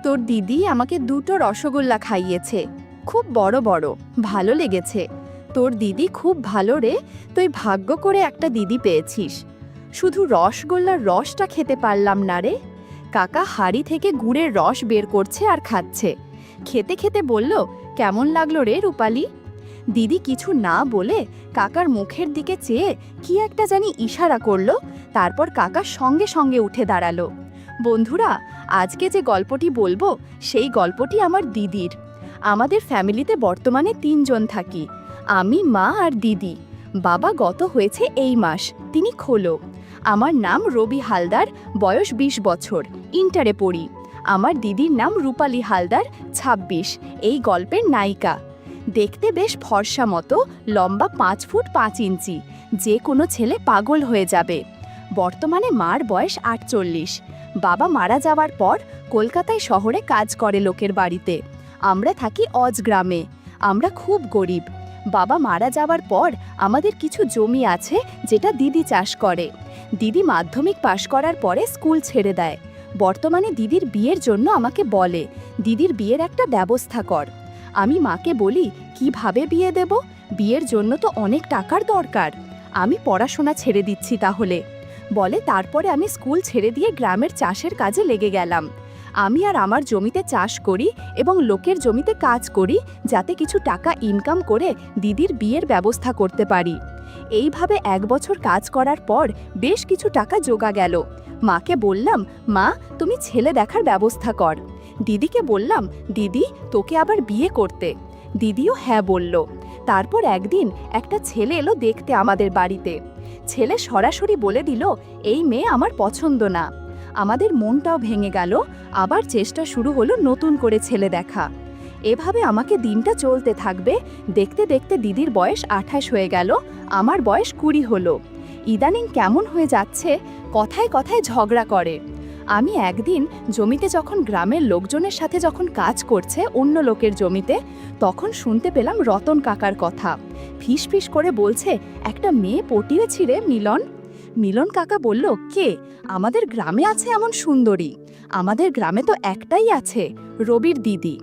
তোর দিদি আমাকে দুটো রসগোল্লা খাইয়েছে, খুব বড় বড়, ভালো লেগেছে। তোর দিদি খুব ভালো রে, তুই ভাগ্য করে একটা দিদি পেয়েছিস। শুধু রসগোল্লার রসটা খেতে পারলাম না রে। কাকা হাড়ি থেকে গুড়ের রস বের করছে আর খাচ্ছে। খেতে খেতে বলল, কেমন লাগলো রে রূপালি? দিদি কিছু না বলে কাকার মুখের দিকে চেয়ে কি একটা জানি ইশারা করলো, তারপর কাকা সঙ্গে সঙ্গে উঠে দাঁড়ালো। বন্ধুরা, আজকে যে গল্পটি বলবো সেই গল্পটি আমার দিদির। আমাদের ফ্যামিলিতে বর্তমানে 3 জন থাকি, আমি, মা আর দিদি। বাবা গত হয়েছে এই মাস, তিনি খোলো। আমার নাম রবি হালদার, বয়স 20 বছর, ইন্টারে পড়ি। আমার দিদির নাম রূপালি হালদার, 26, এই গল্পের নায়িকা। দেখতে বেশ ফর্সা মতো, লম্বা 5 ফুট 5 ইঞ্চি, যে কোনো ছেলে পাগল হয়ে যাবে। বর্তমানে মার বয়স 48। বাবা মারা যাওয়ার পর কলকাতায় শহরে কাজ করে লোকের বাড়িতে। আমরা থাকি অজ গ্রামে। আমরা খুব গরিব। বাবা মারা যাওয়ার পর আমাদের কিছু জমি আছে যেটা দিদি চাষ করে। দিদি মাধ্যমিক পাশ করার পরে স্কুল ছেড়ে দেয়। বর্তমানে দিদির বিয়ের জন্য আমাকে বলে, দিদির বিয়ের একটা ব্যবস্থা কর। আমি মাকে বলি, কিভাবে বিয়ে দেব? বিয়ের জন্য তো অনেক টাকার দরকার। আমি পড়াশোনা ছেড়ে দিচ্ছি তাহলে। বলে তারপরে আমি স্কুল ছেড়ে দিয়ে গ্রামের চাষের কাজে লেগে গেলাম। আমি আর আমার জমিতে চাষ করি এবং লোকের জমিতে কাজ করি, যাতে কিছু টাকা ইনকাম করে দিদির বিয়ের ব্যবস্থা করতে পারি। এইভাবে 1 বছর কাজ করার পর বেশ কিছু টাকা জোগা গেল। মাকে বললাম, মা তুমি ছেলে দেখার ব্যবস্থা কর। দিদিকে বললাম, দিদি তোকে আবার বিয়ে করতে। দিদিও হ্যাঁ বলল। তারপর একদিন একটা ছেলে এলো দেখতে আমাদের বাড়িতে। ছেলে সরাসরি বলে দিল, এই মেয়ে আমার পছন্দ না। আমাদের মনটাও ভেঙে গেল। আবার চেষ্টা শুরু হলো নতুন করে ছেলে দেখা। এভাবে আমাকে দিনটা চলতে থাকবে। দেখতে দেখতে দিদির বয়স 28 হয়ে গেল, আমার বয়স 20 হলো। ইদানিং কেমন হয়ে যাচ্ছে, কথায় কথায় ঝগড়া করে। আমি একদিন জমিতে যখন গ্রামের লোকজনের সাথে যখন কাজ করছে অন্য লোকের জমিতে, তখন শুনতে পেলাম রতন কাকার কথা। ফিসফিস করে বলছে, একটা মেয়ে পটিয়েছি রে মিলন। মিলন কাকা বলল, কে? আমাদের গ্রামে আছে এমন সুন্দরী? আমাদের গ্রামে তো একটাই আছে, রবির দিদি।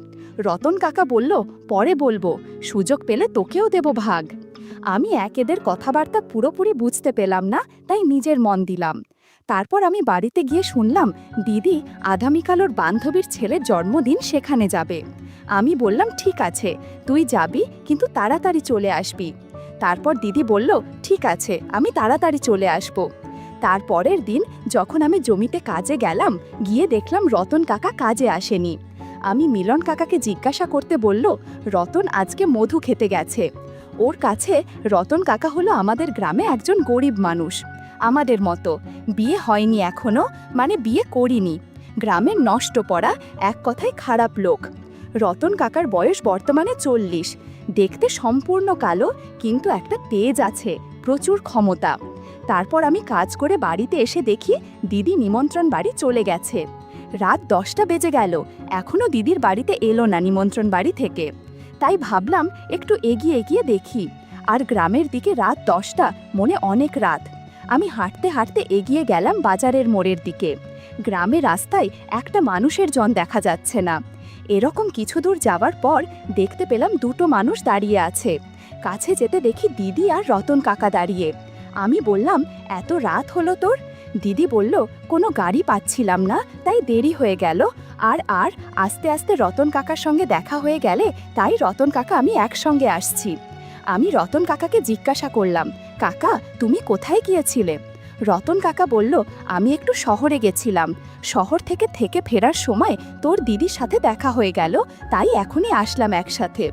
রতন কাকা বলল, পরে বলবো, সুযোগ পেলে তোকেও দেব ভাগ। আমি এদের কথাবার্তা পুরোপুরি বুঝতে পেলাম না, তাই নিজের মন দিলাম। তারপর আমি বাড়িতে গিয়ে শুনলাম দিদি আগামীকাল ওর বান্ধবীর ছেলের জন্মদিন, সেখানে যাবে। আমি বললাম, ঠিক আছে তুই যাবি, কিন্তু তাড়াতাড়ি চলে আসবি। তারপর দিদি বলল, ঠিক আছে আমি তাড়াতাড়ি চলে আসব। তারপরের দিন যখন আমি জমিতে কাজে গেলাম, গিয়ে দেখলাম রতন কাকা কাজে আসেনি। আমি মিলন কাকাকে জিজ্ঞাসা করতে বলল, রতন আজকে মধু খেতে গেছে। ওর কাছে রতন কাকা হলো আমাদের গ্রামে একজন গরিব মানুষ, আমাদের মতো। বিয়ে হয়নি এখনো, মানে বিয়ে করিনি। গ্রামের নষ্ট পড়া, এক কথায় খারাপ লোক। রতন কাকার বয়স বর্তমানে 40। দেখতে সম্পূর্ণ কালো, কিন্তু একটা তেজ আছে, প্রচুর ক্ষমতা। তারপর আমি কাজ করে বাড়িতে এসে দেখি দিদি নিমন্ত্রণ বাড়ি চলে গেছে। রাত 10টা বেজে গেল, এখনও দিদির বাড়িতে এলো না নিমন্ত্রণ বাড়ি থেকে। তাই ভাবলাম একটু এগিয়ে এগিয়ে দেখি। আর গ্রামের দিকে রাত 10টা, মনে অনেক রাত। আমি হাঁটতে হাঁটতে এগিয়ে গেলাম বাজারের মোড়ের দিকে। গ্রামের রাস্তায় একটা মানুষের জন দেখা যাচ্ছে না। এরকম কিছু দূর যাওয়ার পর দেখতে পেলাম 2টো মানুষ দাঁড়িয়ে আছে। কাছে যেতে দেখি দিদি আর রতন কাকা দাঁড়িয়ে। আমি বললাম, এত রাত হলো তোর? দিদি বলল, কোনো গাড়ি পাচ্ছিলাম না, তাই দেরি হয়ে গেল। আর আস্তে আস্তে রতন কাকার সঙ্গে দেখা হয়ে গেলে, তাই রতন কাকা আমি একসঙ্গে আসছি। আমি রতন কাকাকে জিজ্ঞাসা করলাম, কাকা তুমি কোথায় গিয়েছিলে? রতন কাকা বলল, আমি একটু শহরে গেছিলাম। শহর থেকে ফেরার সময় তোর দিদির সাথে দেখা হয়ে গেল, তাই এখনই আসলাম একসাথে।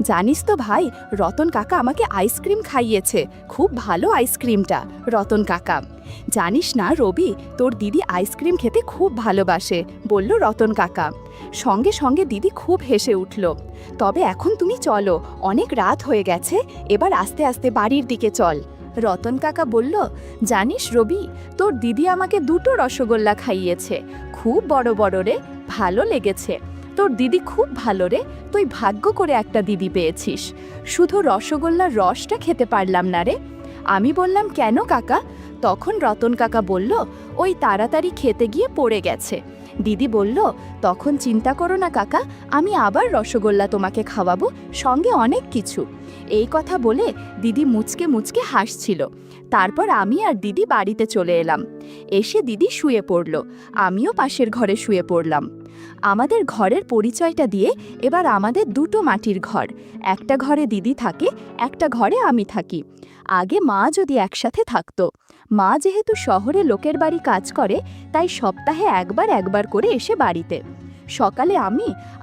জানিস তো ভাই, রতন কাকা আমাকে আইসক্রিম খাইয়েছে, খুব ভালো আইসক্রিমটা। রতন কাকা, জানিস না রবি, তোর দিদি আইসক্রিম খেতে খুব ভালোবাসে, বলল রতন কাকা। সঙ্গে সঙ্গে দিদি খুব হেসে উঠল। তবে এখন তুমি চলো, অনেক রাত হয়ে গেছে, এবার আস্তে আস্তে বাড়ির দিকে চল। রতন কাকা বলল, জানিস রবি, তোর দিদি আমাকে 2টো রসগোল্লা খাইয়েছে, খুব বড় বড় রে, ভালো লেগেছে। তোর দিদি খুব ভালো রে, তুই ভাগ্য করে একটা দিদি পেয়েছিস। শুধু রসগোল্লার রসটা খেতে পারলাম না রে। আমি বললাম, কেন কাকা? তখন রতন কাকা বলল, ওই তাড়াতাড়ি খেতে গিয়ে পড়ে গেছে। দিদি বলল, তখন চিন্তা করো না কাকা, আমি আবার রসগোল্লা তোমাকে খাওয়াবো, সঙ্গে অনেক কিছু। এই কথা বলে দিদি মুচকে মুচকে হাসছিল। তারপর আমি আর দিদি বাড়িতে চলে এলাম। এসে দিদি শুয়ে পড়ল, আমিও পাশের ঘরে শুয়ে পড়লাম। আমাদের ঘরের পরিচয়টা দিয়ে এবার আমাদের দুটো মাটির ঘর, একটা ঘরে দিদি থাকে, একটা ঘরে আমি থাকি। আগে মা যদি একসাথে থাকতো, মা যেহেতু শহরে লোকের বাড়ি কাজ করে, তাই সপ্তাহে একবার করে এসে বাড়িতে। সকালে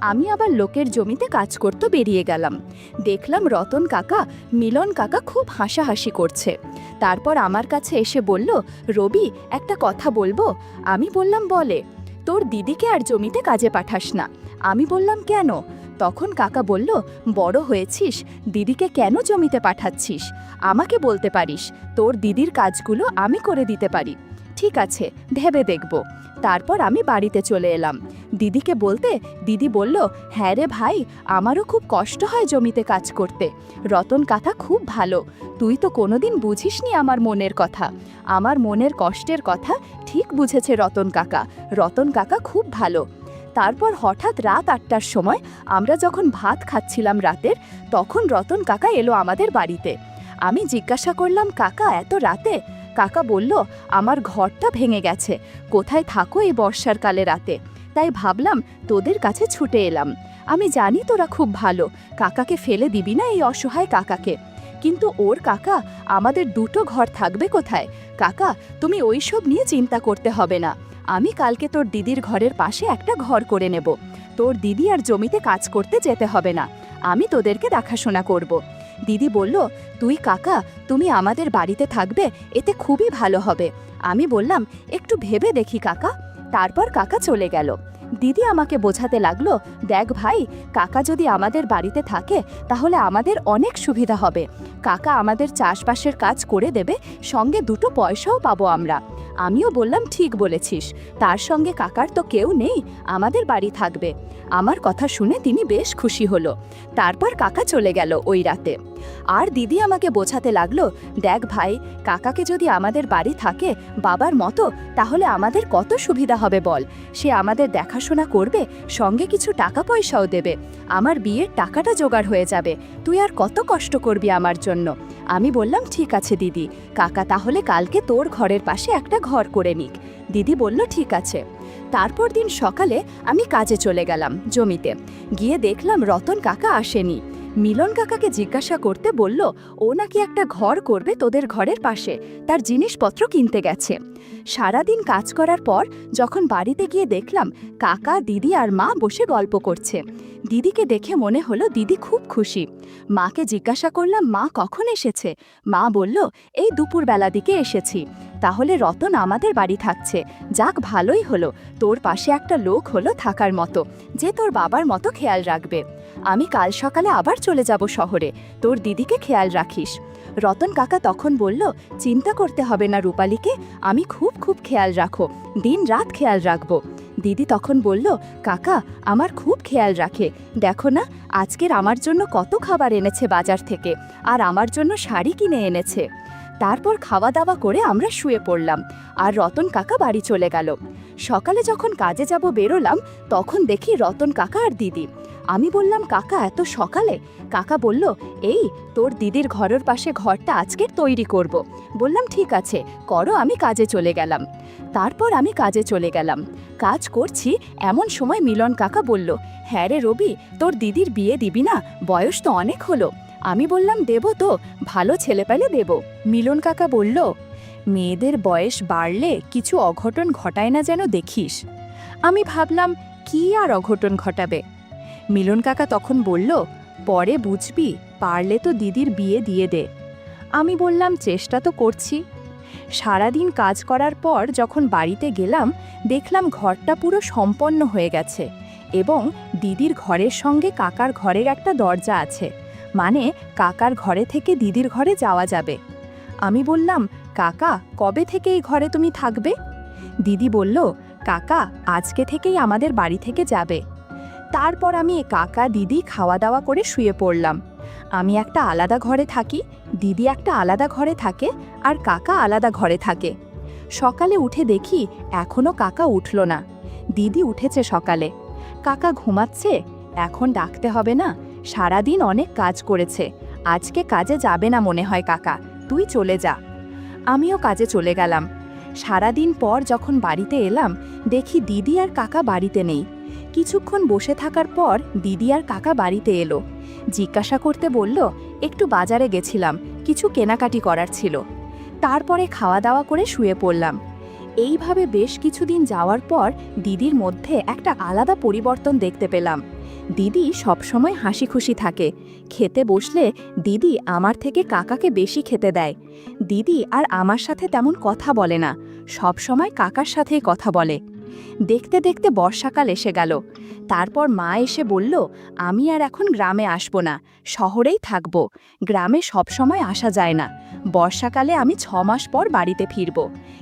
আমি আবার লোকের জমিতে কাজ করতে বেরিয়ে গেলাম। দেখলাম রতন কাকা, মিলন কাকা খুব হাসাহাসি করছে। তারপর আমার কাছে এসে বলল, রবি একটা কথা বলবো? আমি বললাম, বলে। তোর দিদিকে আর জমিতে কাজে পাঠাস না। আমি বললাম, কেন? তখন কাকা বলল, বড় হয়েছিস, দিদিকে কেন জমিতে পাঠাচ্ছিস? আমাকে বলতে পারিস, তোর দিদির কাজগুলো আমি করে দিতে পারি। ঠিক আছে, ভেবে দেখব। তারপর আমি বাড়িতে চলে এলাম। দিদিকে বলতে দিদি বলল, হ্যাঁ রে ভাই, আমারও খুব কষ্ট হয় জমিতে কাজ করতে। রতন কাকা খুব ভালো, তুই তো কোনোদিন বুঝিসনি আমার মনের কথা। আমার মনের কষ্টের কথা ঠিক বুঝেছে রতন কাকা। রতন কাকা খুব ভালো। তারপর হঠাৎ রাত 8টার সময় আমরা যখন ভাত খাচ্ছিলাম রাতের, তখন রতন কাকা এলো আমাদের বাড়িতে। আমি জিজ্ঞাসা করলাম, কাকা এত রাতে? কাকা বলল, আমার ঘরটা ভেঙে গেছে, কোথায় থাকো এই বর্ষার কালে রাতে, তাই ভাবলাম তোদের কাছে ছুটে এলাম। আমি জানি তোরা খুব ভালো, কাকাকে ফেলে দিবি না এই অসহায় কাকাকে। কিন্তু ওর কাকা, আমাদের দুটো ঘর থাকবে কোথায়? কাকা, তুমি ওইসব নিয়ে চিন্তা করতে হবে না। আমি কালকে তোর দিদির ঘরের পাশে একটা ঘর করে নেব। তোর দিদি আর জমিতে কাজ করতে যেতে হবে না, আমি তোদেরকে দেখাশোনা করব। দিদি বলল, তুই কাকা, তুমি আমাদের বাড়িতে থাকবে, এতে খুবই ভালো হবে। আমি বললাম, একটু ভেবে দেখি কাকা। তারপর কাকা চলে গেল। দিদি আমাকে বোঝাতে লাগলো, দেখ ভাই, কাকা যদি আমাদের বাড়িতে থাকে তাহলে আমাদের অনেক সুবিধা হবে। কাকা আমাদের চাষবাসের কাজ করে দেবে, সঙ্গে দুটো পয়সাও পাবো আমরা। আমিও বললাম, ঠিক বলেছিস, তার সঙ্গে কাকার তো কেউ নেই, আমাদের বাড়ি থাকবে। আমার কথা শুনে তিনি বেশ খুশি হলো। তারপর কাকা চলে গেল ওই রাতে। আর দিদি আমাকে বোঝাতে লাগলো, দেখ ভাই, কাকাকে যদি আমাদের বাড়ি থাকে বাবার মতো, তাহলে আমাদের কত সুবিধা হবে বল। সে আমাদের দেখাশোনা করবে, সঙ্গে কিছু টাকা পয়সাও দেবে। আমার বিয়ের টাকাটা জোগাড় হয়ে যাবে, তুই আর কত কষ্ট করবি আমার জন্য। আমি বললাম, ঠিক আছে দিদি, কাকা তাহলে কালকে তোর ঘরের পাশে একটা ঘর করে নিক। দিদি বলল, ঠিক আছে। তারপর দিন সকালে আমি কাজে চলে গেলাম জমিতে। গিয়ে দেখলাম রতন কাকা আসেনি। মিলন কাকাকে জিজ্ঞাসা করতে বলল, ও নাকি একটা ঘর করবে তোদের ঘরের পাশে, তার জিনিসপত্র কিনতে গেছে। সারাদিন কাজ করার পর যখন বাড়িতে গিয়ে দেখলাম কাকা, দিদি আর মা বসে গল্প করছে। দিদিকে দেখে মনে হলো দিদি খুব খুশি। মাকে জিজ্ঞাসা করলাম, মা কখন এসেছে? মা বলল, এই দুপুরবেলা দিকে এসেছি। তাহলে রতন আমাদের বাড়ি থাকছে, যাক ভালোই হলো, তোর পাশে একটা লোক হলো থাকার মতো, যে তোর বাবার মতো খেয়াল রাখবে। আমি কাল সকালে আবার চলে যাব শহরে, তোর দিদিকে খেয়াল রাখিস। রতন কাকা তখন বলল, চিন্তা করতে হবে না রূপালীকে, আমি খুব খুব খেয়াল রাখো, দিন রাত খেয়াল রাখবো। দিদি তখন বলল, কাকা আমার খুব খেয়াল রাখে, দেখো না আজকের আমার জন্য কত খাবার এনেছে বাজার থেকে, আর আমার জন্য শাড়ি কিনে এনেছে। তারপর খাওয়া দাওয়া করে আমরা শুয়ে পড়লাম, আর রতন কাকা বাড়ি চলে গেল। সকালে যখন কাজে যাব বেরোলাম, তখন দেখি রতন কাকা আর দিদি। আমি বললাম, কাকা এত সকালে? কাকা বলল, এই তোর দিদির ঘরের পাশে ঘরটা আজকের তৈরি করব। বললাম, ঠিক আছে করো, আমি কাজে চলে গেলাম। তারপর আমি কাজে চলে গেলাম। কাজ করছি এমন সময় মিলন কাকা বলল, হ্যাঁ রে রবি, তোর দিদির বিয়ে দিবি না? বয়স তো অনেক হলো। আমি বললাম, দেব তো, ভালো ছেলে পেলে দেব। মিলন কাকা বলল, মেয়েদের বয়স বাড়লে কিছু অঘটন ঘটায় না যেন দেখিস। আমি ভাবলাম, কি আর অঘটন ঘটাবে? মিলন কাকা তখন বলল, পরে বুঝবি, পারলে তো দিদির বিয়ে দিয়ে দে। আমি বললাম, চেষ্টা তো করছি। সারাদিন কাজ করার পর যখন বাড়িতে গেলাম, দেখলাম ঘরটা পুরো সম্পন্ন হয়ে গেছে, এবং দিদির ঘরের সঙ্গে কাকার ঘরের একটা দরজা আছে, মানে কাকার ঘরে থেকে দিদির ঘরে যাওয়া যাবে। আমি বললাম, কাকা কবে থেকে এই ঘরে তুমি থাকবে? দিদি বলল, কাকা আজকে থেকেই আমাদের বাড়ি থেকে যাবে। তারপর আমি কাকা দিদি খাওয়া দাওয়া করে শুয়ে পড়লাম। আমি একটা আলাদা ঘরে থাকি, দিদি একটা আলাদা ঘরে থাকে, আর কাকা আলাদা ঘরে থাকে। সকালে উঠে দেখি এখনো কাকা উঠল না। দিদি উঠেছে সকালে। কাকা ঘুমাচ্ছে, এখন ডাকতে হবে না, সারাদিন অনেক কাজ করেছে, আজকে কাজে যাবে না মনে হয় কাকা, তুই চলে যা। আমিও কাজে চলে গেলাম। সারাদিন পর যখন বাড়িতে এলাম দেখি দিদি আর কাকা বাড়িতে নেই। কিছুক্ষণ বসে থাকার পর দিদি আর কাকা বাড়িতে এলো। জিজ্ঞাসা করতে বলল, একটু বাজারে গেছিলাম, কিছু কেনাকাটি করার ছিল। তারপরে খাওয়া দাওয়া করে শুয়ে পড়লাম। এইভাবে বেশ কিছুদিন যাওয়ার পর দিদির মধ্যে একটা আলাদা পরিবর্তন দেখতে পেলাম। দিদি সবসময় হাসি খুশি থাকে। খেতে বসলে দিদি আমার থেকে কাকাকে বেশি খেতে দেয়। দিদি আর আমার সাথে তেমন কথা বলে না, সব সময় কাকার সাথেই কথা বলে। দেখতে দেখতে বর্ষাকাল এসে গেল। তারপর মা এসে বলল, আমি আর এখন গ্রামে আসব না, শহরেই থাকব। গ্রামে সব সময় আসা যায় না, বর্ষাকালে আমি 6 মাস পর বাড়িতে ফিরব।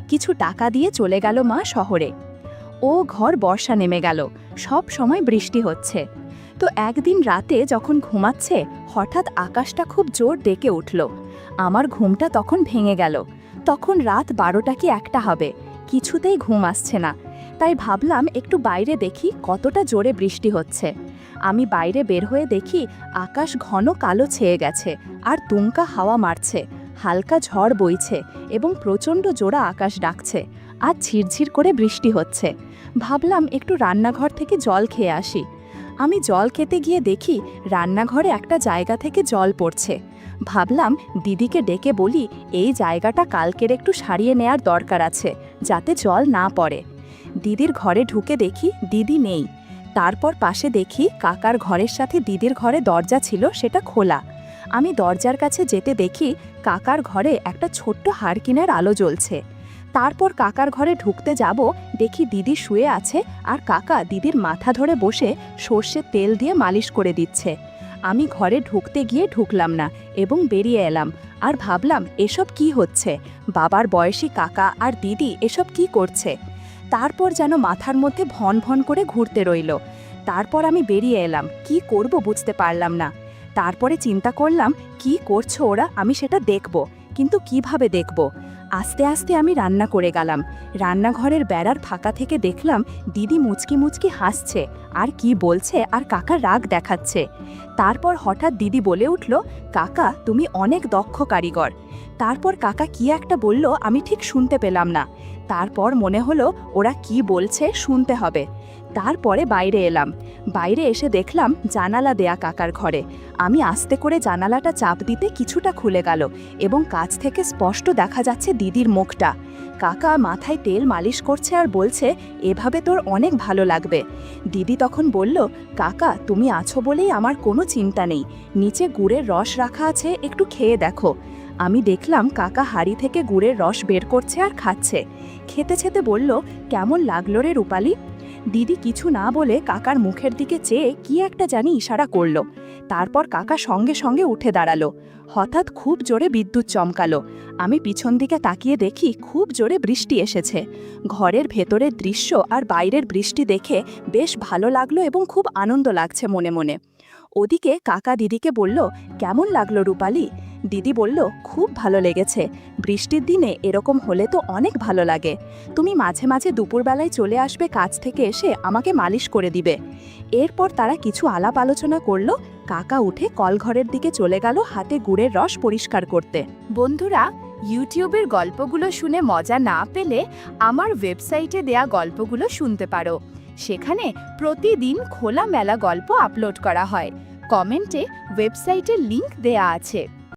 কিছু টাকা দিয়ে চলে গেল মা শহরে। ও ঘর বর্ষা নেমে গেল, সব সময় বৃষ্টি হচ্ছে। তো একদিন রাতে যখন ঘুমাচ্ছে হঠাৎ আকাশটা খুব জোর ডেকে উঠল। আমার ঘুমটা তখন ভেঙে গেল। তখন রাত 12টা কি 1টা হবে, কিছুতেই ঘুম আসছে না। তাই ভাবলাম একটু বাইরে দেখি কতটা জোরে বৃষ্টি হচ্ছে। আমি বাইরে বের হয়ে দেখি আকাশ ঘন কালো ছেয়ে গেছে, আর দুমকা হাওয়া মারছে, হালকা ঝড় বইছে এবং প্রচণ্ড জোড়া আকাশ ডাকছে, আর ঝিরঝির করে বৃষ্টি হচ্ছে। ভাবলাম একটু রান্নাঘর থেকে জল খেয়ে আসি। আমি জল খেতে গিয়ে দেখি রান্নাঘরে একটা জায়গা থেকে জল পড়ছে। ভাবলাম দিদিকে ডেকে বলি, এই জায়গাটা কালকের একটু সারিয়ে নেয়ার দরকার আছে, যাতে জল না পড়ে। দিদির ঘরে ঢুকে দেখি দিদি নেই। তারপর পাশে দেখি কাকার ঘরের সাথে দিদির ঘরে দরজা ছিল, সেটা খোলা। আমি দরজার কাছে যেতে দেখি কাকার ঘরে একটা ছোট্ট হারকিনের আলো জ্বলছে। তারপর কাকার ঘরে ঢুকতে যাব, দেখি দিদি শুয়ে আছে আর কাকা দিদির মাথা ধরে বসে সর্ষের তেল দিয়ে মালিশ করে দিচ্ছে। আমি ঘরে ঢুকতে গিয়ে ঢুকলাম না এবং বেরিয়ে এলাম। আর ভাবলাম এসব কি হচ্ছে, বাবার বয়সী কাকা আর দিদি এসব কি করছে। তারপর যেন মাথার মধ্যে ভন ভন করে ঘুরতে রইল। তারপর আমি বেরিয়ে এলাম, কি করব বুঝতে পারলাম না। তারপরে চিন্তা করলাম কি করছো ওরা, আমি সেটা দেখব, কিন্তু কিভাবে দেখব। আস্তে আস্তে আমি রান্না করে গেলাম। রান্নাঘরের বেড়ার ফাঁকা থেকে দেখলাম দিদি মুচকি মুচকি হাসছে আর কি বলছে, আর কাকা রাগ দেখাচ্ছে। তারপর হঠাৎ দিদি বলে উঠল, কাকা তুমি অনেক দক্ষ কারিগর। তারপর কাকা কি একটা বলল, আমি ঠিক শুনতে পেলাম না। তারপর মনে হলো ওরা কি বলছে শুনতে হবে। তারপরে বাইরে এলাম। বাইরে এসে দেখলাম জানালা দেয়া কাকার ঘরে। আমি আস্তে করে জানালাটা চাপ দিতে কিছুটা খুলে গেল এবং কাছ থেকে স্পষ্ট দেখা যাচ্ছে দিদির মুখটা। কাকা মাথায় তেল মালিশ করছে আর বলছে, এভাবে তোর অনেক ভালো লাগবে। দিদি তখন বলল, কাকা তুমি আছো বলেই আমার কোনো চিন্তা নেই, নিচে গুড়ের রস রাখা আছে, একটু খেয়ে দেখো। আমি দেখলাম কাকা হাঁড়ি থেকে গুড়ের রস বের করছে আর খাচ্ছে। খেতে খেতে বলল, কেমন লাগলো রে রূপালী? দিদি কিছু না বলে কাকার মুখের দিকে চেয়ে কি একটা জানি ইশারা করল। তারপর কাকা সঙ্গে সঙ্গে উঠে দাঁড়ালো। হঠাৎ খুব জোরে বিদ্যুৎ চমকালো। আমি পিছন দিকে তাকিয়ে দেখি খুব জোরে বৃষ্টি এসেছে। ঘরের ভেতরের দৃশ্য আর বাইরের বৃষ্টি দেখে বেশ ভালো লাগলো এবং খুব আনন্দ লাগছে মনে মনে। ওদিকে কাকা দিদিকে বলল, কেমন লাগলো রূপালী? দিদি বলল, খুব ভালো লেগেছে, বৃষ্টির দিনে এরকম হলে তো অনেক ভালো লাগে। তুমি মাঝে মাঝে দুপুরবেলায় চলে আসবে, কাজ থেকে এসে আমাকে মালিশ করে দিবে। এরপর তারা কিছু আলাপ আলোচনা করলো। কাকা উঠে কলঘরের দিকে চলে গেল হাতে গুড়ের রস পরিষ্কার করতে। বন্ধুরা, ইউটিউবের গল্পগুলো শুনে মজা না পেলে আমার ওয়েবসাইটে দেয়া গল্পগুলো শুনতে পারো। সেখানে প্রতিদিন খোলামেলা গল্প আপলোড করা হয়। কমেন্টে ওয়েবসাইটের লিংক দেয়া আছে।